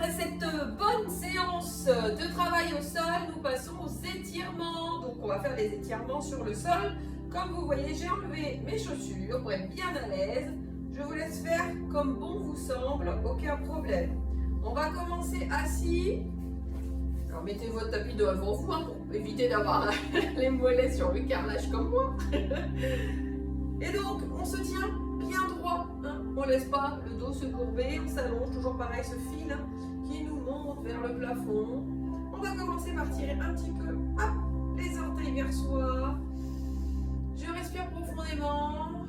après cette bonne séance de travail au sol, nous passons aux étirements. Donc on va faire des étirements sur le sol. Comme vous voyez, j'ai enlevé mes chaussures pour être bien à l'aise. Je vous laisse faire comme bon vous semble, aucun problème. On va commencer assis. Alors mettez votre tapis devant vous hein, pour éviter d'avoir les mollets sur le carrelage comme moi. Et donc on se tient bien droit, hein. On ne laisse pas le dos se courber, on s'allonge, toujours pareil ce fil hein, qui nous monte vers le plafond. On va commencer par tirer un petit peu les orteils vers soi. Je respire profondément.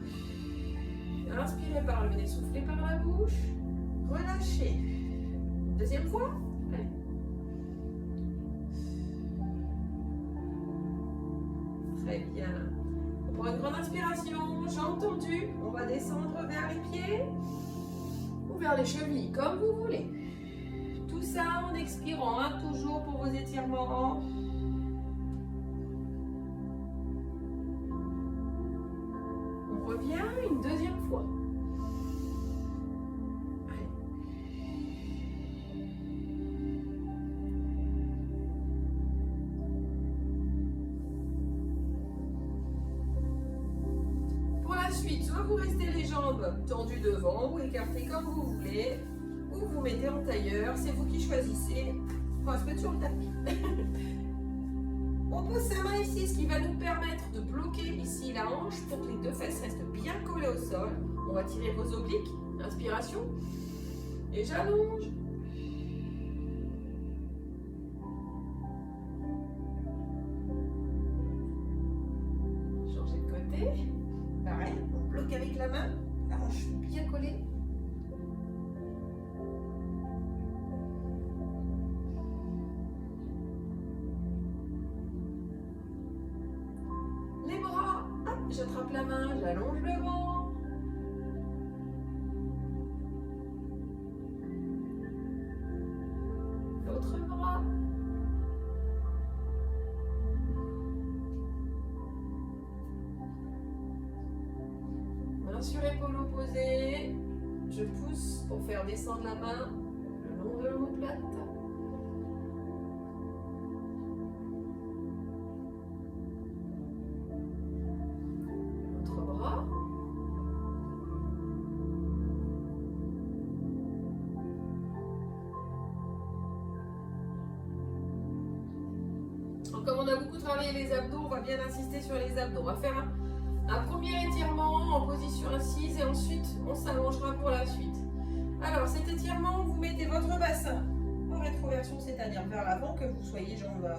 Inspirez par le nez, soufflez par la bouche. Relâchez. Deuxième fois. Allez. Très bien. On prend une grande inspiration. J'ai entendu. On va descendre vers les pieds ou vers les chevilles, comme vous voulez. Tout ça en expirant, hein, toujours pour vos étirements. On revient une deuxième fois. Allez. Pour la suite, soit vous restez les jambes tendues devant ou écartées comme vous voulez, ou vous mettez en tailleur, c'est vous qui choisissez. Enfin, se mettre sur le tapis. On pose sa main ici, ce qui va nous permettre de bloquer ici la hanche pour que les deux fesses restent bien collées au sol. On va tirer vos obliques. Inspiration. Et j'allonge. Changez de côté. Pareil, on bloque avec la main. La hanche bien collée. J'attrape la main, j'allonge le vent. L'autre bras. Main sur épaule opposée. Je pousse pour faire descendre la main le long de l'omoplate. Comme on a beaucoup travaillé les abdos, on va bien insister sur les abdos. On va faire un premier étirement en position assise et ensuite on s'allongera pour la suite. Alors cet étirement, vous mettez votre bassin en rétroversion, c'est-à-dire vers l'avant, que vous soyez jambes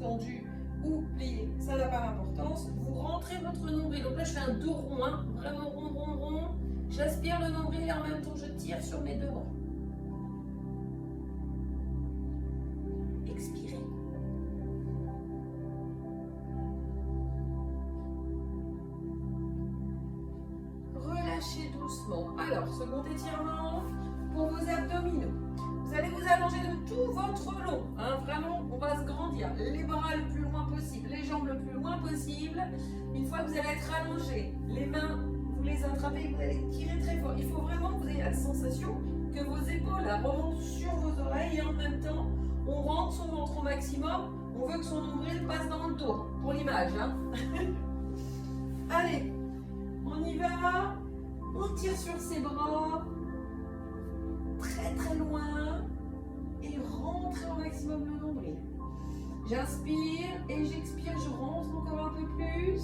tendues ou pliées, ça n'a pas d'importance. Vous rentrez votre nombril. Donc là je fais un dos rond, hein, vraiment rond, rond, rond. J'aspire le nombril et en même temps je tire sur mes deux bras. Expirez. Relâchez doucement. Alors, second étirement pour vos abdominaux. Vous allez vous allonger de tout votre long. Hein, vraiment, on va se grandir. Les bras le plus loin possible, les jambes le plus loin possible. Une fois que vous allez être allongé, les mains, vous les attrapez, vous allez tirer très fort. Il faut vraiment que vous ayez la sensation que vos épaules remontent sur vos oreilles et en même temps, on rentre son ventre au maximum. On veut que son nombril passe dans le dos, pour l'image. Hein. Allez, on y va. On tire sur ses bras, très très loin, et rentrez au maximum le nombril. J'inspire et j'expire, je rentre encore un peu plus.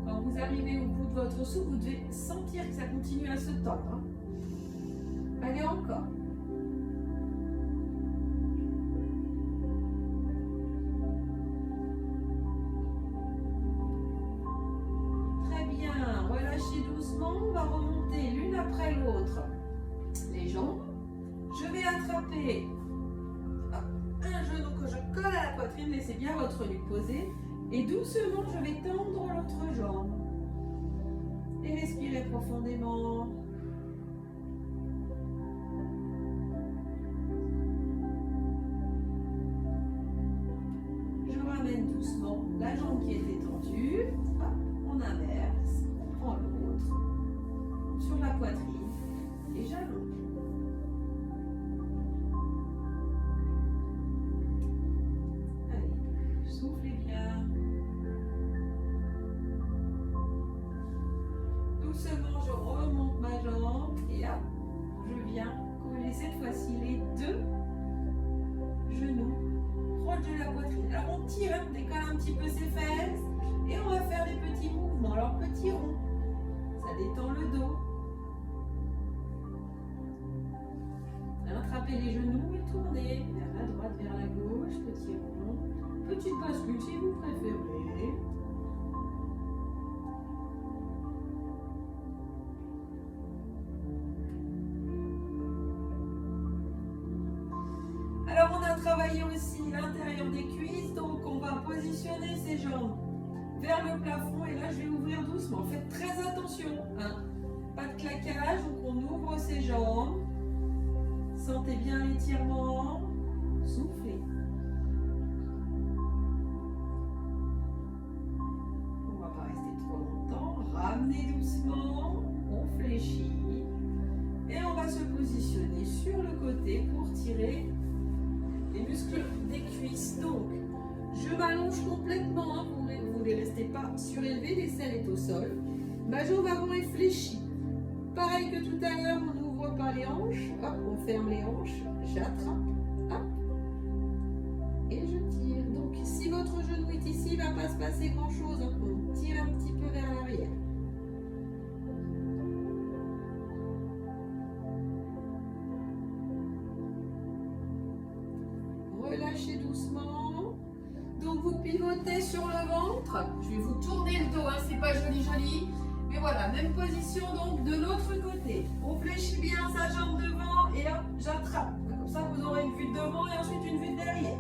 Quand vous arrivez au bout de votre souffle, vous devez sentir que ça continue à se tendre. Hein. Allez, encore. Relâchez doucement, on va remonter l'une après l'autre les jambes. Je vais attraper un genou que je colle à la poitrine, laissez bien votre nuque posée et doucement je vais tendre l'autre jambe. Et respirez profondément. Je ramène doucement la jambe qui est détendue. Hop, on inverse, on prend l'autre. poitrine et j'allonge. Allez, soufflez bien. Doucement, je remonte ma jambe et hop, je viens coller cette fois-ci les deux genoux proches de la poitrine. Alors on tire, on décolle un petit peu ses fesses et on va faire des petits mouvements. Alors petit rond, ça détend le dos. Attrapez les genoux et tournez vers la droite, vers la gauche, petit rond. Petite bascule si vous préférez. Alors on a travaillé aussi l'intérieur des cuisses, donc on va positionner ses jambes vers le plafond et là je vais ouvrir doucement. Faites très attention, hein. Pas de claquage, donc on ouvre ses jambes. Sentez bien l'étirement, soufflez. On ne va pas rester trop longtemps. Ramenez doucement, on fléchit. Et on va se positionner sur le côté pour tirer les muscles des cuisses. Donc, je m'allonge complètement. Hein. Vous ne restez pas surélevé, l'aisselle est au sol. Ma jambe avant est fléchie. Pareil que tout à l'heure, on n'ouvre pas les hanches. Hop, on ferme les hanches. J'attrape. Hop. Et je tire. Donc, si votre genou est ici, il ne va pas se passer grand-chose. On tire un petit peu vers l'arrière. Relâchez doucement. Donc vous pivotez sur le ventre. Je vais vous tourner le dos, hein, c'est pas joli. Mais voilà, même position donc de l'autre côté. On fléchit bien sa jambe devant et hop, j'attrape. Comme ça vous aurez une vue de devant et ensuite une vue de derrière.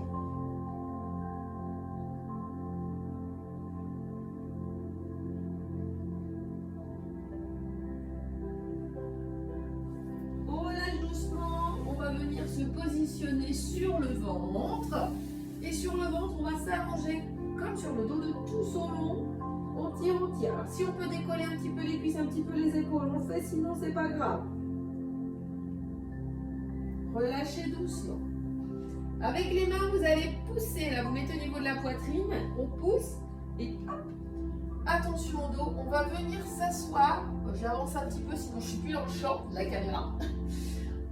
On relâche doucement, on va venir se positionner sur le ventre. Et sur le ventre, on va s'allonger comme sur le dos de tout son long. On tire. Alors, si on peut décoller un petit peu les cuisses, un petit peu les épaules, on le fait, sinon c'est pas grave. Relâchez doucement. Avec les mains, vous allez pousser. Là, vous mettez au niveau de la poitrine. On pousse et hop. Attention au dos. On va venir s'asseoir. J'avance un petit peu, sinon je suis plus dans le champ de la caméra.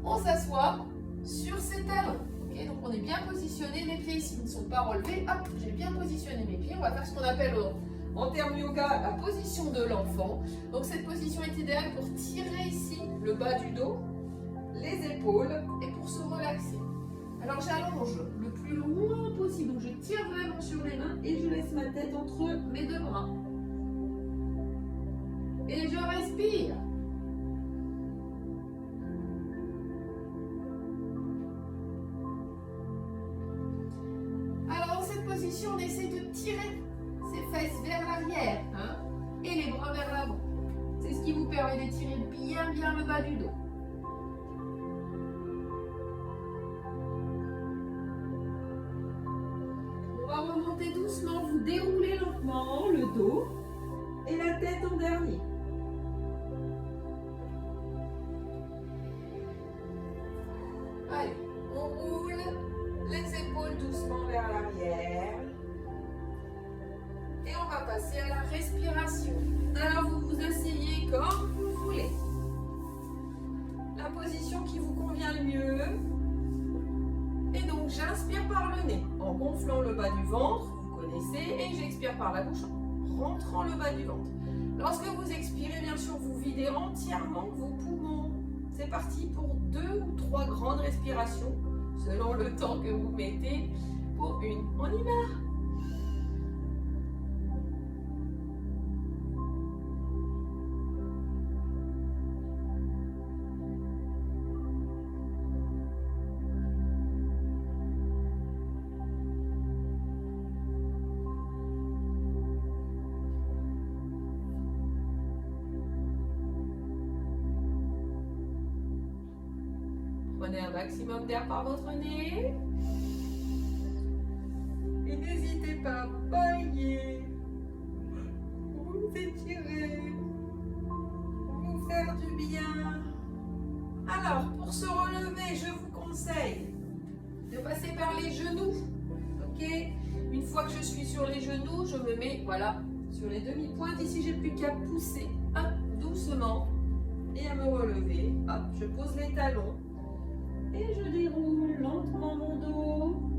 On s'assoit sur ses talons. Donc on est bien positionné, mes pieds ici ne sont pas relevés. Hop, j'ai bien positionné mes pieds. On va faire ce qu'on appelle en termes yoga la position de l'enfant. Donc cette position est idéale pour tirer ici le bas du dos, les épaules et pour se relaxer. Alors j'allonge le plus loin possible. Donc je tire vraiment sur les mains et je laisse ma tête entre mes deux bras. Et je respire. On essaie de tirer ses fesses vers l'arrière, hein, et les bras vers l'avant. C'est ce qui vous permet d'étirer bien le bas du dos. On va remonter doucement, vous déroulez lentement le dos et la tête en dernier. Allez, on roule les épaules doucement vers l'arrière. Et on va passer à la respiration. Alors vous vous asseyez comme vous voulez. La position qui vous convient le mieux. Et donc j'inspire par le nez en gonflant le bas du ventre, vous connaissez, et j'expire par la bouche en rentrant le bas du ventre. Lorsque vous expirez, bien sûr, vous videz entièrement vos poumons. C'est parti pour 2 ou 3 grandes respirations, selon le temps que vous mettez pour une. On y va. Prenez un maximum d'air par votre nez. Et n'hésitez pas à bailler. Vous étirez. Vous faites faire du bien. Alors, pour se relever, je vous conseille de passer par les genoux. Ok? Une fois que je suis sur les genoux, je me mets, voilà, sur les demi-pointes. Ici, j'ai plus qu'à pousser, hop, doucement, et à me relever. Hop, je pose les talons et je déroule lentement mon dos.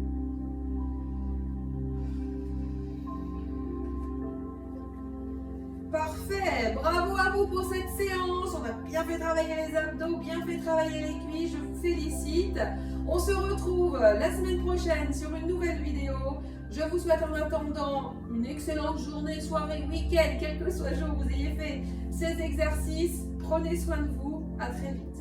Parfait, bravo à vous pour cette séance. On a bien fait travailler les abdos, bien fait travailler les cuisses. Je vous félicite. On se retrouve la semaine prochaine sur une nouvelle vidéo. Je vous souhaite en attendant une excellente journée, soirée, week-end, quel que soit le jour où vous ayez fait ces exercices. Prenez soin de vous. À très vite.